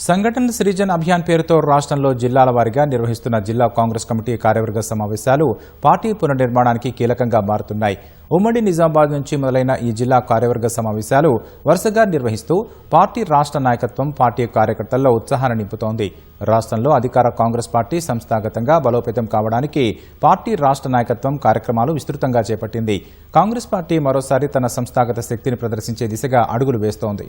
సంఘటన సృజన్ అభియాన్ పేరుతో రాష్ట్రంలో జిల్లాల వారీగా నిర్వహిస్తున్న జిల్లా కాంగ్రెస్ కమిటీ కార్యవర్గ సమావేశాలు పార్టీ పునర్నిర్మాణానికి కీలకంగా మారుతున్నాయి. ఉమ్మడి నిజామాబాద్ నుంచి మొదలైన ఈ జిల్లా కార్యవర్గ సమావేశాలు వరుసగా నిర్వహిస్తూ పార్టీ రాష్ట్ర నాయకత్వం పార్టీ కార్యకర్తల్లో ఉత్సాహాన్ని నింపుతోంది. రాష్ట్రంలో అధికార కాంగ్రెస్ పార్టీ సంస్థాగతంగా బలోపేతం కావడానికి పార్టీ రాష్ట్ర నాయకత్వం కార్యక్రమాలు విస్తృతంగా చేపట్టింది. కాంగ్రెస్ పార్టీ మరోసారి తన సంస్థాగత శక్తిని ప్రదర్శించే దిశగా అడుగులు వేస్తోంది.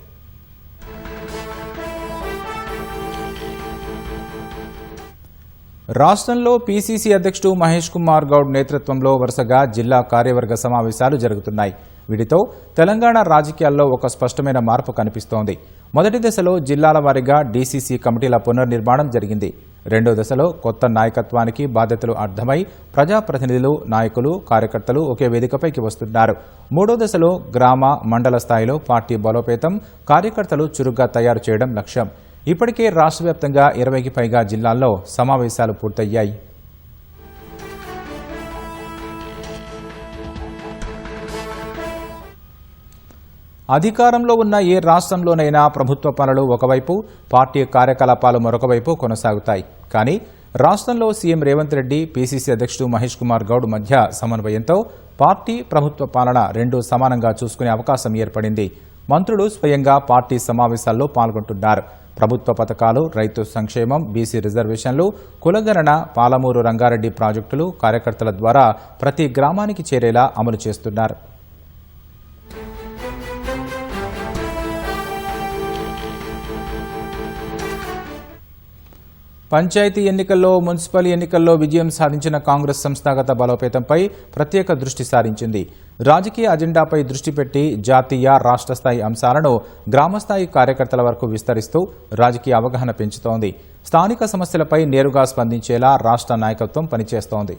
రాష్ట్రంలో పీసీసీ అధ్యక్షుడు మహేష్ కుమార్ గౌడ్ నేతృత్వంలో వరుసగా జిల్లా కార్యవర్గ సమావేశాలు జరుగుతున్నాయి. వీటితో తెలంగాణ రాజకీయాల్లో ఒక స్పష్టమైన మార్పు కనిపిస్తోంది. మొదటి దశలో జిల్లాల వారీగా డీసీసీ కమిటీల పునర్నిర్మాణం జరిగింది. రెండో దశలో కొత్త నాయకత్వానికి బాధ్యతలు అర్థమై ప్రజాప్రతినిధులు, నాయకులు, కార్యకర్తలు ఒకే వేదికపైకి వస్తున్నారు. మూడో దశలో గ్రామ, మండల స్థాయిలో పార్టీ బలోపేతం, కార్యకర్తలు చురుగ్గా తయారు చేయడం లక్ష్యం. ఇప్పటికే రాష్ట్ర వ్యాప్తంగా 20కి పైగా జిల్లాల్లో సమావేశాలు పూర్తయ్యాయి. అధికారంలో ఉన్న ఏ రాష్ట్రంలోనైనా ప్రభుత్వ పనులు ఒకవైపు, పార్టీ కార్యకలాపాలు మరొకవైపు కొనసాగుతాయి. కానీ రాష్ట్రంలో సీఎం రేవంత్ రెడ్డి, పీసీసీ అధ్యక్షుడు మహేష్ కుమార్ గౌడ్ మధ్య సమన్వయంతో పార్టీ, ప్రభుత్వ పాలన రెండూ సమానంగా చూసుకునే అవకాశం ఏర్పడింది. మంత్రులు స్వయంగా పార్టీ సమావేశాల్లో పాల్గొంటున్నారు. ప్రభుత్వ పథకాలు, రైతు సంక్షేమం, బీసీ రిజర్వేషన్లు, కులగణన, పాలమూరు రంగారెడ్డి ప్రాజెక్టులు కార్యకర్తల ద్వారా ప్రతి గ్రామానికి చేరేలా అమలు చేస్తున్నారు. పంచాయతీ ఎన్నికల్లో, మున్సిపల్ ఎన్నికల్లో విజయం సాధించిన కాంగ్రెస్ సంస్థాగత బలోపేతంపై ప్రత్యేక దృష్టి సారించింది. రాజకీయ అజెండాపై దృష్టి పెట్టి జాతీయ, రాష్ట్ర స్థాయి అంశాలను గ్రామస్థాయి కార్యకర్తల వరకు విస్తరిస్తూ రాజకీయ అవగాహన పెంచుతోంది. స్థానిక సమస్యలపై నేరుగా స్పందించేలా రాష్ట్ర నాయకత్వం పనిచేస్తోంది.